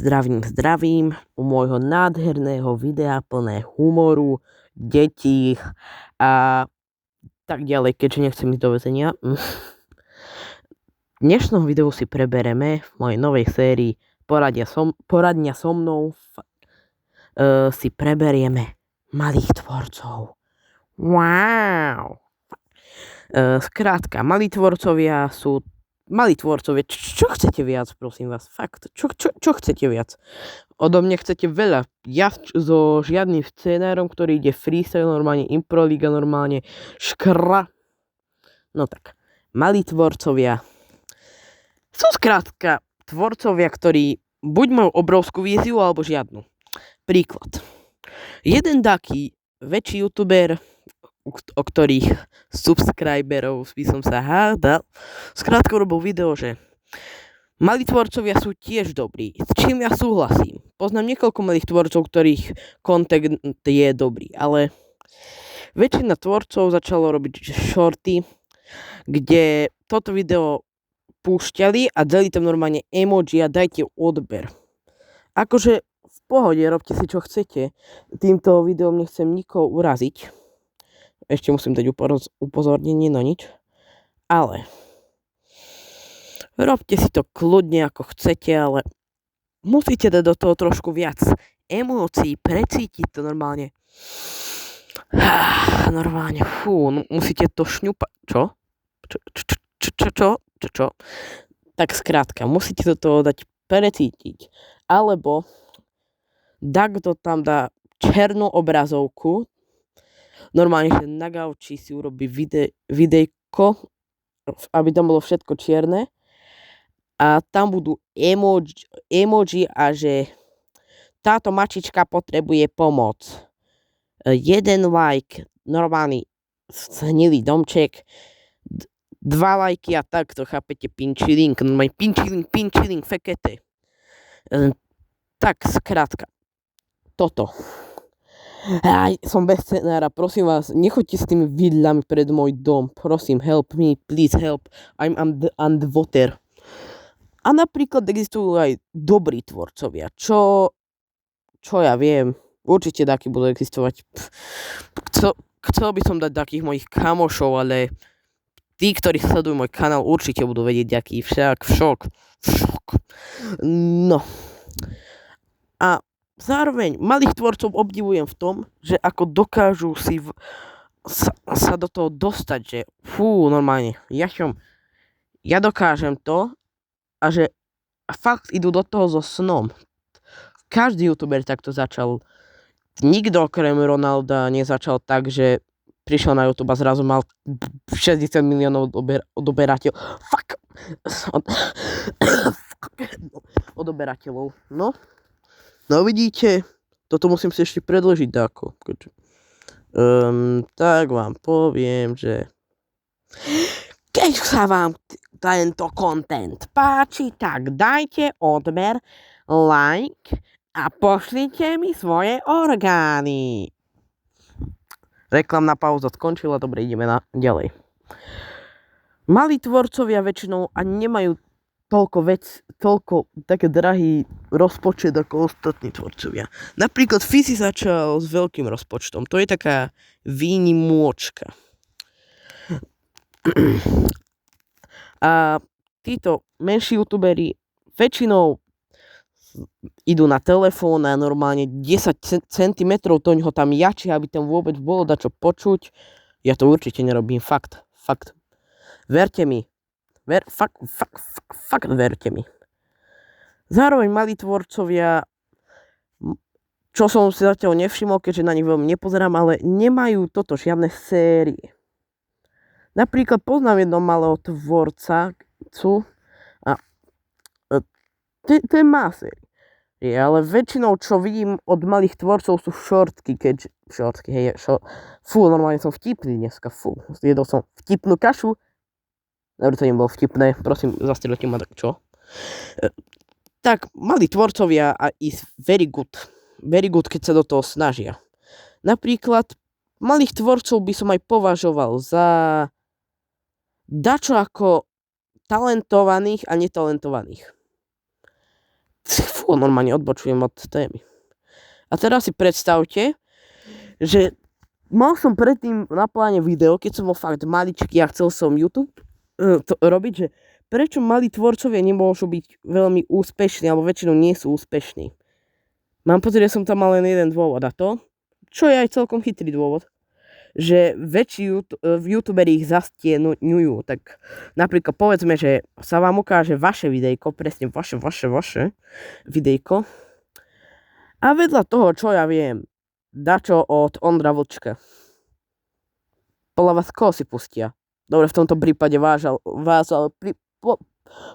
Zdravím u môjho nádherného videa plné humoru, detí a tak ďalej, keďže nechcem ísť do väzenia. V dnešnom videu si prebereme v mojej novej sérii Poradňa so mnou si preberieme malých tvorcov. Wow! Skrátka, malí tvorcovia sú malí tvorcovia, čo chcete viac, prosím vás, fakt, čo chcete viac? Odo mňa chcete veľa, ja so žiadnym scenárom, ktorý ide freestyle, normálne improliga, normálne škra. No tak, malí tvorcovia sú skrátka tvorcovia, ktorí buď majú obrovskú víziu, alebo žiadnu. Príklad. Jeden taký väčší youtuber, o ktorých subscriberov by som sa hádal, skrátka robil video, že malí tvorcovia sú tiež dobrí, s čím ja súhlasím. Poznám niekoľko malých tvorcov, ktorých content je dobrý, ale väčšina tvorcov začalo robiť shorty, kde toto video púšťali a dali tam normálne emoji a dajte odber. Akože v pohode, robte si čo chcete, týmto videom nechcem nikoho uraziť. Ešte musím dať upozornenie, no nič. Ale robte si to kľudne ako chcete, ale musíte dať do toho trošku viac emócií, precítiť to normálne. Normálne, musíte to šňupať. Čo? Tak skrátka, musíte do toho dať precítiť. Alebo kto tam dá černú obrazovku, normálne, že na gauči si urobí videjko, aby tam bolo všetko čierne. A tam budú emoji a že táto mačička potrebuje pomoc. 1 like, normálny hnilý domček, 2 lajky a takto, chápete, pinčí link, normálne pinčí link, fekete. Tak, skrátka, toto. Som bez scenára, prosím vás, nechoďte s tými vidlami pred môj dom, prosím, help me, please help, I'm underwater. A napríklad existujú aj dobrí tvorcovia, čo ja viem, určite takí budú existovať. Chcel by som dať takých mojich kamošov, ale tí, ktorí sledujú môj kanál, určite budú vedieť, aký však. No. A zároveň malých tvorcov obdivujem v tom, že ako dokážu sa do toho dostať, že normálne, ja dokážem to a že fakt idú do toho so snom. Každý youtuber takto začal. Nikto okrem Ronalda nezačal tak, že prišiel na YouTube a zrazu mal 60 miliónov odoberateľov. Odoberateľov. No vidíte, toto musím si ešte predložiť dáko. Tak vám poviem, že keď sa vám tento content páči, tak dajte odber, like a pošlite mi svoje orgány. Reklamná pauza skončila, dobre, ideme ďalej. Malí tvorcovia väčšinou ani nemajú toľko také drahý rozpočet ako ostatní tvorcovia. Napríklad Fizi začal s veľkým rozpočtom. To je taká výnimôčka. A títo menší youtuberi väčšinou idú na telefón a normálne 10 cm to ňoho tam jačia, aby tam vôbec bolo dačo počuť. Ja to určite nerobím, fakt. Verte mi. Fakt verte mi. Zároveň malí tvorcovia, čo som si zatiaľ nevšimol, keďže na nich veľmi nepozerám, ale nemajú žiadne série. Napríklad poznám jedného malého tvorca, a to má série. Ale väčšinou, čo vidím od malých tvorcov, sú shortky, normálne som vtipný dneska, jedol som vtipnú kašu. Dobre, to nebolo vtipné, prosím, zastrieľte ma, tak čo? Tak, malí tvorcovia is very good, keď sa do toho snažia. Napríklad, malých tvorcov by som aj považoval za dačo ako talentovaných a netalentovaných. Fú, normálne odbočujem od témy. A teraz si predstavte, že mal som predtým na pláne video, keď som bol fakt maličký a chcel som YouTube to robiť, že prečo malí tvorcovia nemôžu byť veľmi úspešní, alebo väčšinou nie sú úspešní. Mám pocit, že som tam mal len jeden dôvod a to, čo je aj celkom chytrý dôvod, že väčší youtuberi ich zastieňujú. Tak napríklad povedzme, že sa vám ukáže vaše videjko, presne vaše videjko. A vedľa toho, čo ja viem, dačo od Ondra Vlčka. Podľa vás koho si pustia? Dobre, v tomto prípade vás, ale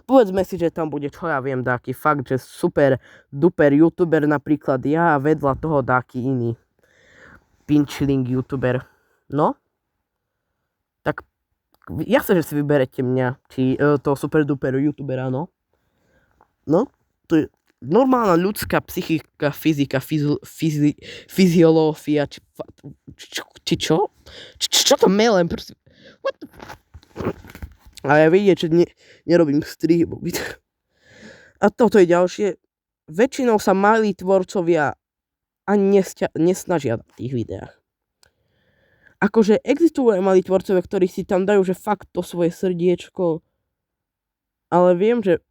povedzme si, že tam bude, čo ja viem, taký fakt, že super duper youtuber, napríklad ja, a vedľa toho taký iný pinchling youtuber. No? Tak ja sa, že si vyberete mňa, či toho super duper youtubera, no? No? To je normálna ľudská psychika, fyzika, fyziológia, či čo? Čo to melem, prosím? What the... A ja vidieť, že nerobím strihy. A toto je ďalšie. Väčšinou sa malí tvorcovia ani nesnažia na tých videách. Akože existujú aj malí tvorcovia, ktorí si tam dajú, že fakt to svoje srdiečko. Ale viem, že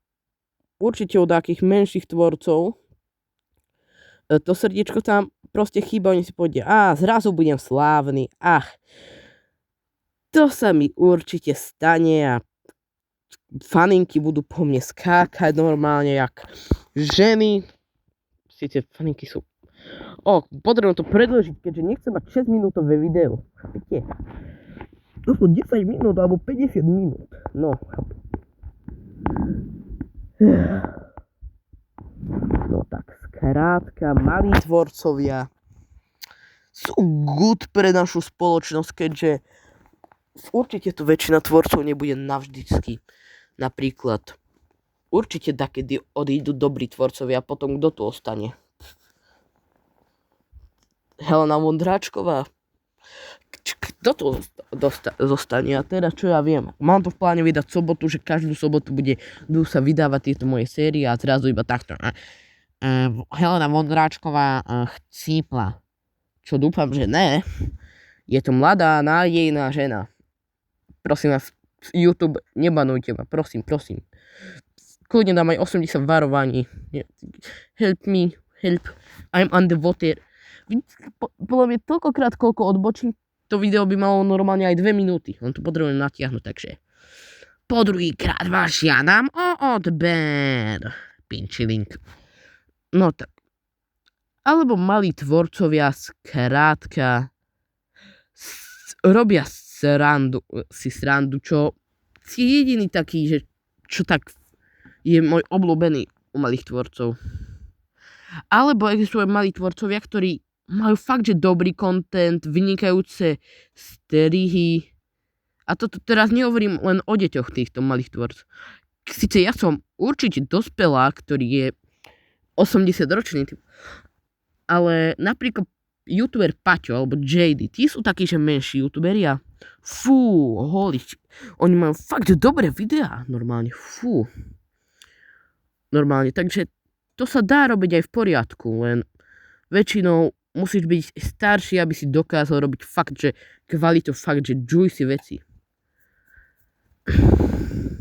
určite od takých menších tvorcov to srdiečko tam proste chýba, oni si povedia, zrazu budem slávny, to sa mi určite stane a faninky budú po mne skákať normálne jak ženy. Sice faninky sú... potrebujem to predĺžiť, keďže nechcem mať 6 minútové video. Chápete? To sú 10 minút alebo 50 minút. No, chápete. No tak, skrátka, malí tvorcovia sú good pre našu spoločnosť, keďže určite tu väčšina tvorcov nebude navždycky. Napríklad, určite takedy odídu dobrí tvorcovia a potom kto tu ostane? Helena Vondráčková? Kto tu zostane? A teraz čo ja viem? Mám to v pláne vydať sobotu, že každú sobotu budú sa vydávať tieto moje série a zrazu iba takto. Helena Vondráčková chcípla. Čo dúfam, že ne. Je to mladá, nádejná žena. Prosím vás, YouTube, nebanujte ma, prosím. Kľudne dám aj 80 varovaní. Help me, help. I'm on the water. Podľa mňa toľkokrát, koľko odbočím, to video by malo normálne aj 2 minúty. On to potrebujem natiahnuť, takže po druhýkrát vás žiadam o odber. Pinchilink. No tak. Alebo malí tvorcovia skrátka robia srandu, čo je jediný taký, že čo tak je môj obľúbený u malých tvorcov. Alebo existujú malí tvorcovia, ktorí majú fakt, že dobrý content, vynikajúce strihy. A toto teraz nehovorím len o deťoch týchto malých tvorcov. Sice ja som určite dospelá, ktorý je 80-ročný, ale napríklad youtuber Paťo alebo JD, tí sú takí, že menší youtuberi a oni majú fakt dobré videá, normálne, normálne, takže to sa dá robiť aj v poriadku, len väčšinou musíš byť starší, aby si dokázal robiť fakt, že kvalitu, fakt, že juicy veci.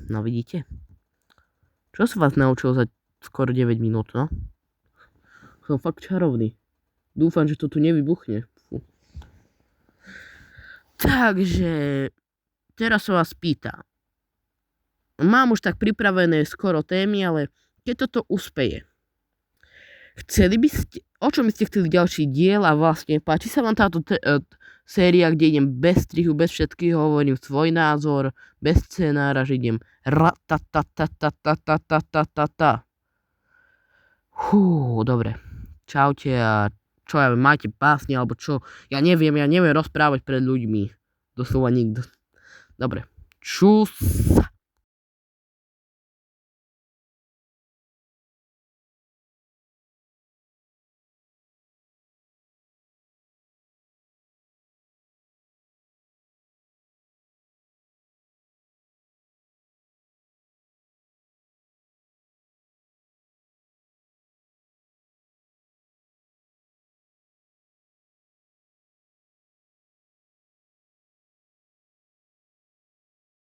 No vidíte? Čo som vás naučil za skoro 9 minút, no? Som fakt čarovný. Dúfam, že to tu nevybuchne. Takže, teraz sa vás pýtam. Mám už tak pripravené skoro témy, ale keď toto uspeje, o čom by ste chceli ďalší diel a vlastne páči sa vám táto séria, kde idem bez strihu, bez všetkého, hovorím svoj názor, bez scenára, že idem dobre. Čaute a čo ja viem, máte básne alebo čo, ja neviem rozprávať pred ľuďmi. Doslova nikto. Dobre. Čus.